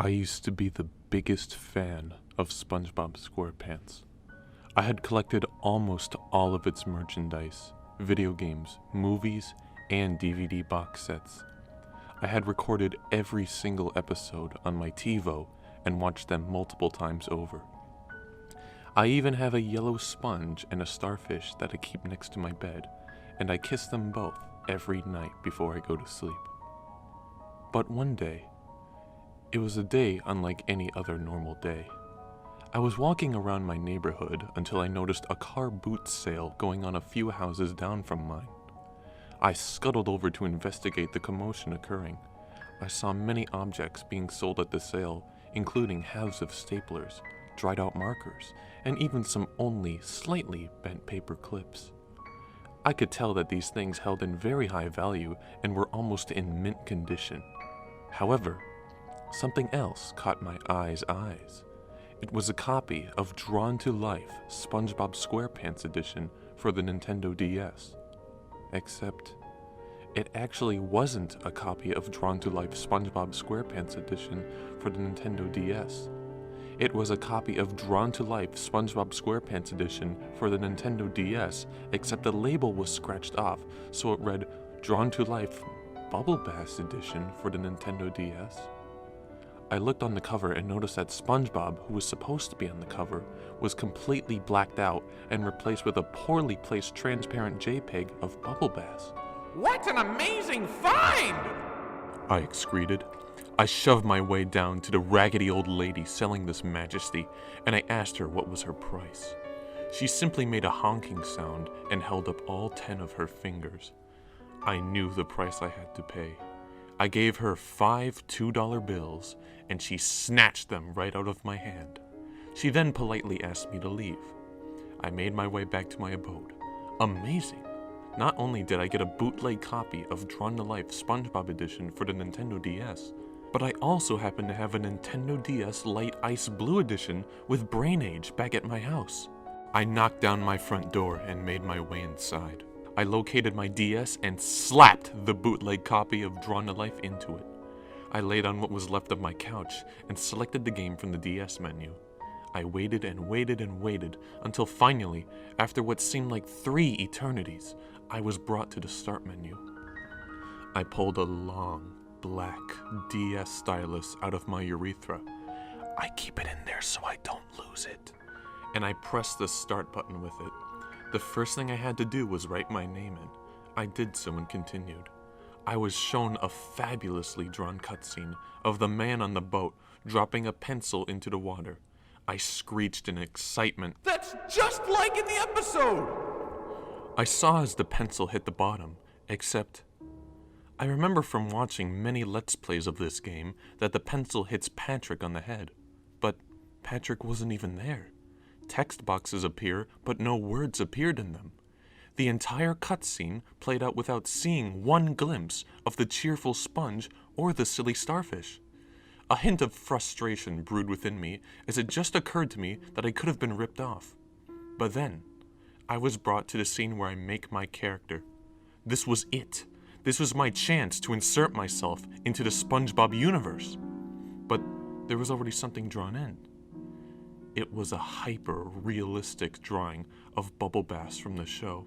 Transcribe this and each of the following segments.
I used to be the biggest fan of SpongeBob SquarePants. I had collected almost all of its merchandise, video games, movies, and DVD box sets. I had recorded every single episode on my TiVo and watched them multiple times over. I even have a yellow sponge and a starfish that I keep next to my bed, and I kiss them both every night before I go to sleep. But one day, it was a day unlike any other normal day. I was walking around my neighborhood until I noticed a car boot sale going on a few houses down from mine. I scuttled over to investigate the commotion occurring. I saw many objects being sold at the sale, including halves of staplers, dried out markers, and even some only slightly bent paper clips. I could tell that these things held in very high value and were almost in mint condition. However, something else caught my eyes. It was a copy of Drawn to Life SpongeBob SquarePants edition for the Nintendo DS. Except, it actually wasn't a copy of Drawn to Life SpongeBob SquarePants edition for the Nintendo DS. It was a copy of Drawn to Life SpongeBob SquarePants edition for the Nintendo DS, except the label was scratched off, so it read Drawn to Life Bubble Bass edition for the Nintendo DS. I looked on the cover and noticed that SpongeBob, who was supposed to be on the cover, was completely blacked out and replaced with a poorly placed transparent JPEG of Bubble Bass. What an amazing find! I excreted. I shoved my way down to the raggedy old lady selling this majesty, and I asked her what was her price. She simply made a honking sound and held up all 10 of her fingers. I knew the price I had to pay. I gave her 5 $2 bills, and she snatched them right out of my hand. She then politely asked me to leave. I made my way back to my abode. Amazing! Not only did I get a bootleg copy of Drawn to Life SpongeBob edition for the Nintendo DS, but I also happened to have a Nintendo DS Light Ice Blue edition with Brain Age back at my house. I knocked down my front door and made my way inside. I located my DS and slapped the bootleg copy of Drawn to Life into it. I laid on what was left of my couch and selected the game from the DS menu. I waited and waited and waited until finally, after what seemed like 3 eternities, I was brought to the start menu. I pulled a long, black DS stylus out of my urethra. I keep it in there so I don't lose it. And I pressed the start button with it. The first thing I had to do was write my name in. I did so and continued. I was shown a fabulously drawn cutscene of the man on the boat dropping a pencil into the water. I screeched in excitement. That's just like in the episode! I saw as the pencil hit the bottom, except I remember from watching many Let's Plays of this game that the pencil hits Patrick on the head. But Patrick wasn't even there. Text boxes appear, but no words appeared in them. The entire cutscene played out without seeing one glimpse of the cheerful sponge or the silly starfish. A hint of frustration brewed within me as it just occurred to me that I could have been ripped off. But then, I was brought to the scene where I make my character. This was it. This was my chance to insert myself into the SpongeBob universe. But there was already something drawn in. It was a hyper-realistic drawing of Bubble Bass from the show.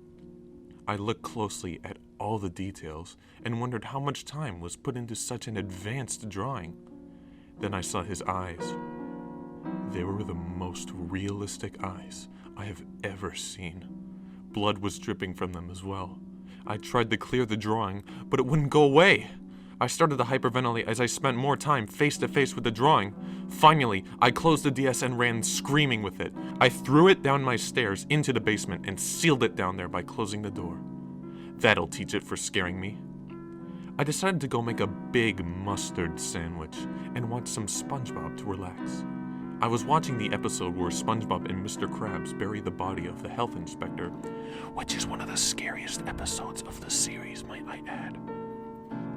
I looked closely at all the details and wondered how much time was put into such an advanced drawing. Then I saw his eyes. They were the most realistic eyes I have ever seen. Blood was dripping from them as well. I tried to clear the drawing, but it wouldn't go away. I started to hyperventilate as I spent more time face to face with the drawing. Finally, I closed the DS and ran screaming with it. I threw it down my stairs into the basement and sealed it down there by closing the door. That'll teach it for scaring me. I decided to go make a big mustard sandwich and watch some SpongeBob to relax. I was watching the episode where SpongeBob and Mr. Krabs bury the body of the health inspector, which is one of the scariest episodes of the series, might I add.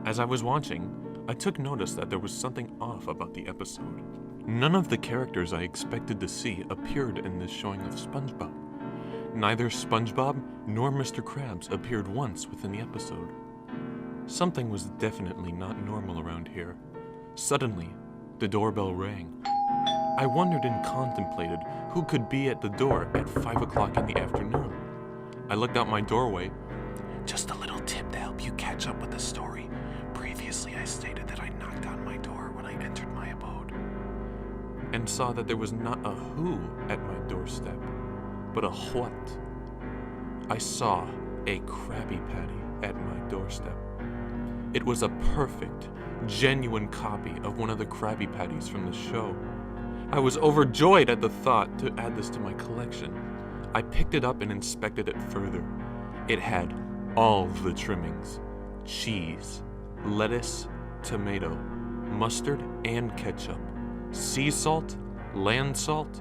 As I was watching, I took notice that there was something off about the episode. None of the characters I expected to see appeared in this showing of SpongeBob. Neither SpongeBob nor Mr. Krabs appeared once within the episode. Something was definitely not normal around here. Suddenly, The doorbell rang. I wondered and contemplated who could be at the door at 5 o'clock in the afternoon. I looked out my doorway. Just a little tip to help you catch up with the story. Previously, I stated that I knocked on my door when I entered my abode, and saw that there was not a who at my doorstep, but a what. I saw a Krabby Patty at my doorstep. It was a perfect, genuine copy of one of the Krabby Patties from the show. I was overjoyed at the thought to add this to my collection. I picked it up and inspected it further. It had all the trimmings: cheese, lettuce, tomato, mustard and ketchup, sea salt, land salt,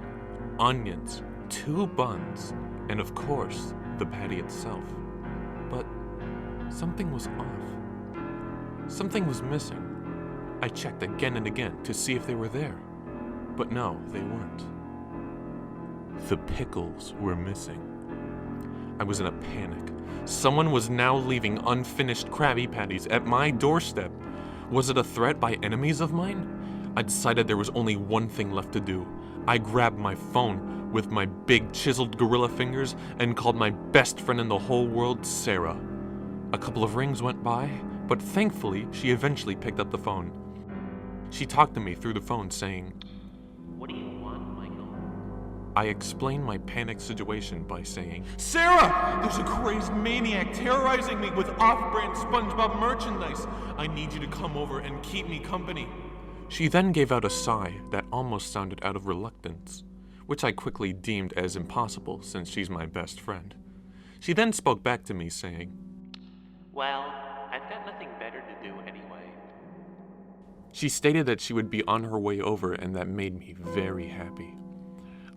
onions, 2 buns, and of course, the patty itself. But something was off. Something was missing. I checked again and again to see if they were there, but no, they weren't. The pickles were missing. I was in a panic. Someone was now leaving unfinished Krabby Patties at my doorstep. Was it a threat by enemies of mine? I decided there was only one thing left to do. I grabbed my phone with my big chiseled gorilla fingers and called my best friend in the whole world, Sarah. A couple of rings went by, but thankfully she eventually picked up the phone. She talked to me through the phone saying, "What do you want, Michael?" I explained my panic situation by saying, Sarah, there's a crazed maniac terrorizing me with off-brand SpongeBob merchandise. I need you to come over and keep me company. She then gave out a sigh that almost sounded out of reluctance, which I quickly deemed as impossible since she's my best friend. She then spoke back to me saying, "Well, I've got nothing better to do anyway." She stated that she would be on her way over, and that made me very happy.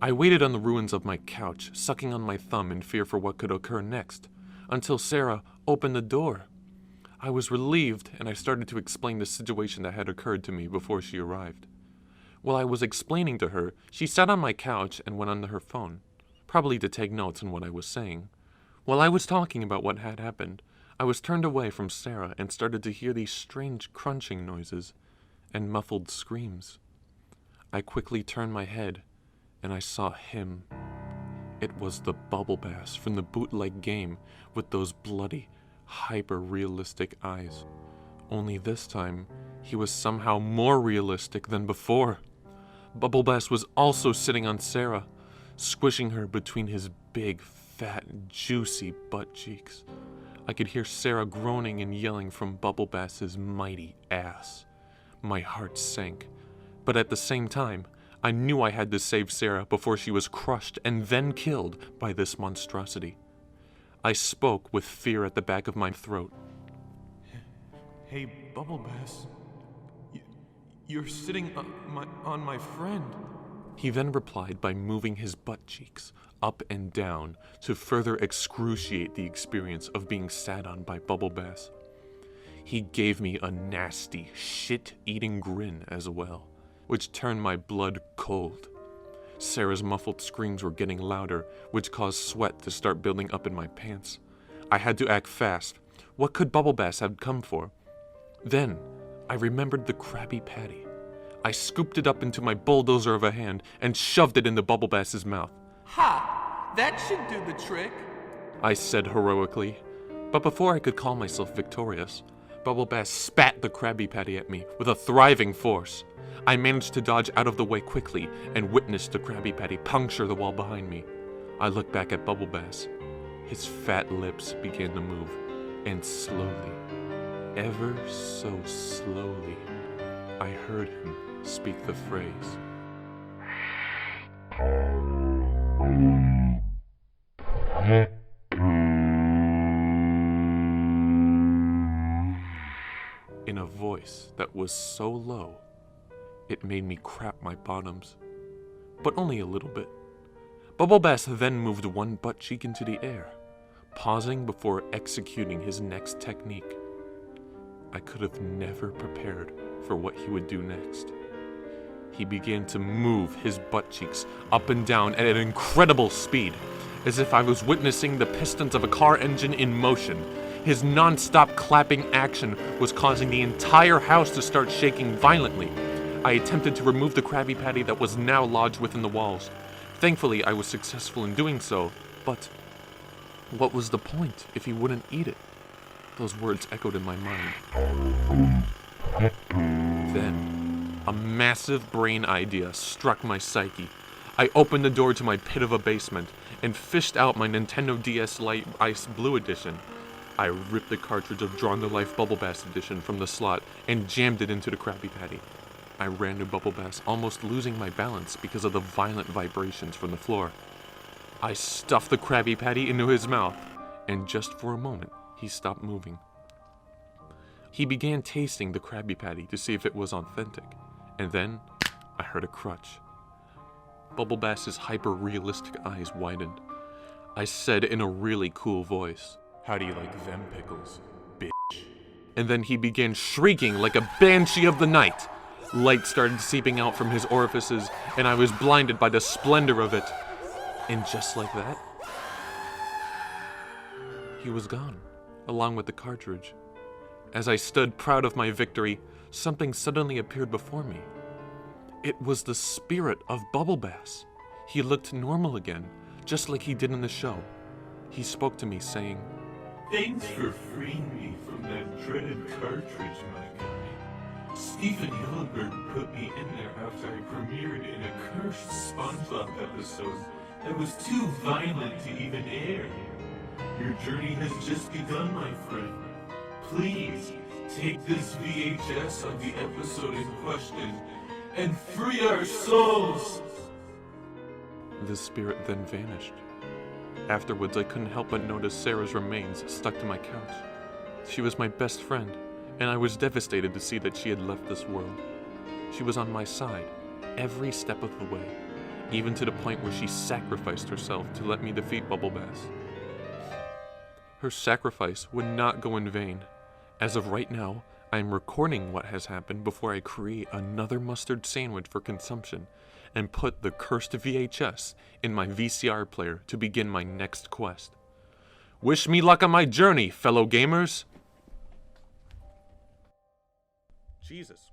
I waited on the ruins of my couch, sucking on my thumb in fear for what could occur next, until Sarah opened the door. I was relieved, and I started to explain the situation that had occurred to me before she arrived. While I was explaining to her, she sat on my couch and went onto her phone, probably to take notes on what I was saying. While I was talking about what had happened, I was turned away from Sarah and started to hear these strange crunching noises and muffled screams. I quickly turned my head, and I saw him. It was the Bubble Bass from the bootleg game with those bloody, hyper-realistic eyes. Only this time, he was somehow more realistic than before. Bubble Bass was also sitting on Sarah, squishing her between his big, fat, juicy butt cheeks. I could hear Sarah groaning and yelling from Bubble Bass's mighty ass. My heart sank, but at the same time, I knew I had to save Sarah before she was crushed and then killed by this monstrosity. I spoke with fear at the back of my throat. Hey, Bubble Bass. You're sitting on my friend. He then replied by moving his butt cheeks up and down to further excruciate the experience of being sat on by Bubble Bass. He gave me a nasty, shit-eating grin as well, which turned my blood cold. Sarah's muffled screams were getting louder, which caused sweat to start building up in my pants. I had to act fast. What could Bubble Bass have come for? Then, I remembered the Krabby Patty. I scooped it up into my bulldozer of a hand and shoved it into Bubble Bass's mouth. Ha! That should do the trick. I said heroically. But before I could call myself victorious, Bubble Bass spat the Krabby Patty at me with a thriving force. I managed to dodge out of the way quickly and witnessed the Krabby Patty puncture the wall behind me. I looked back at Bubble Bass. His fat lips began to move, and slowly, ever so slowly, I heard him speak the phrase. In a voice that was so low, it made me crap my bottoms, but only a little bit. Bubble Bass then moved one butt cheek into the air, pausing before executing his next technique. I could have never prepared for what he would do next. He began to move his butt cheeks up and down at an incredible speed, as if I was witnessing the pistons of a car engine in motion. His non-stop clapping action was causing the entire house to start shaking violently. I attempted to remove the Krabby Patty that was now lodged within the walls. Thankfully, I was successful in doing so, but what was the point if he wouldn't eat it? Those words echoed in my mind. Then, a massive brain idea struck my psyche. I opened the door to my pit of a basement and fished out my Nintendo DS Lite Ice Blue Edition. I ripped the cartridge of Drawn to Life Bubble Bass Edition from the slot and jammed it into the Krabby Patty. I ran to Bubble Bass, almost losing my balance because of the violent vibrations from the floor. I stuffed the Krabby Patty into his mouth, and just for a moment, he stopped moving. He began tasting the Krabby Patty to see if it was authentic, and then I heard a crunch. Bubble Bass's hyper-realistic eyes widened. I said in a really cool voice, How do you like them pickles, bitch? and then he began shrieking like a banshee of the night. Light started seeping out from his orifices, and I was blinded by the splendor of it. And just like that, he was gone, along with the cartridge. As I stood proud of my victory, something suddenly appeared before me. It was the spirit of Bubble Bass. He looked normal again, just like he did in the show. He spoke to me, saying, Thanks for freeing me from that dreaded cartridge, my guy. Stephen Hillenberg put me in there after I premiered in a cursed SpongeBob episode that was too violent to even air. Your journey has just begun, my friend. Please, take this VHS of the episode in question and free our souls! The spirit then vanished. Afterwards, I couldn't help but notice Sarah's remains stuck to my couch. She was my best friend, and I was devastated to see that she had left this world. She was on my side, every step of the way, even to the point where she sacrificed herself to let me defeat Bubble Bass. Her sacrifice would not go in vain. As of right now, I am recording what has happened before I create another mustard sandwich for consumption and put the cursed VHS in my VCR player to begin my next quest. Wish me luck on my journey, fellow gamers! Jesus.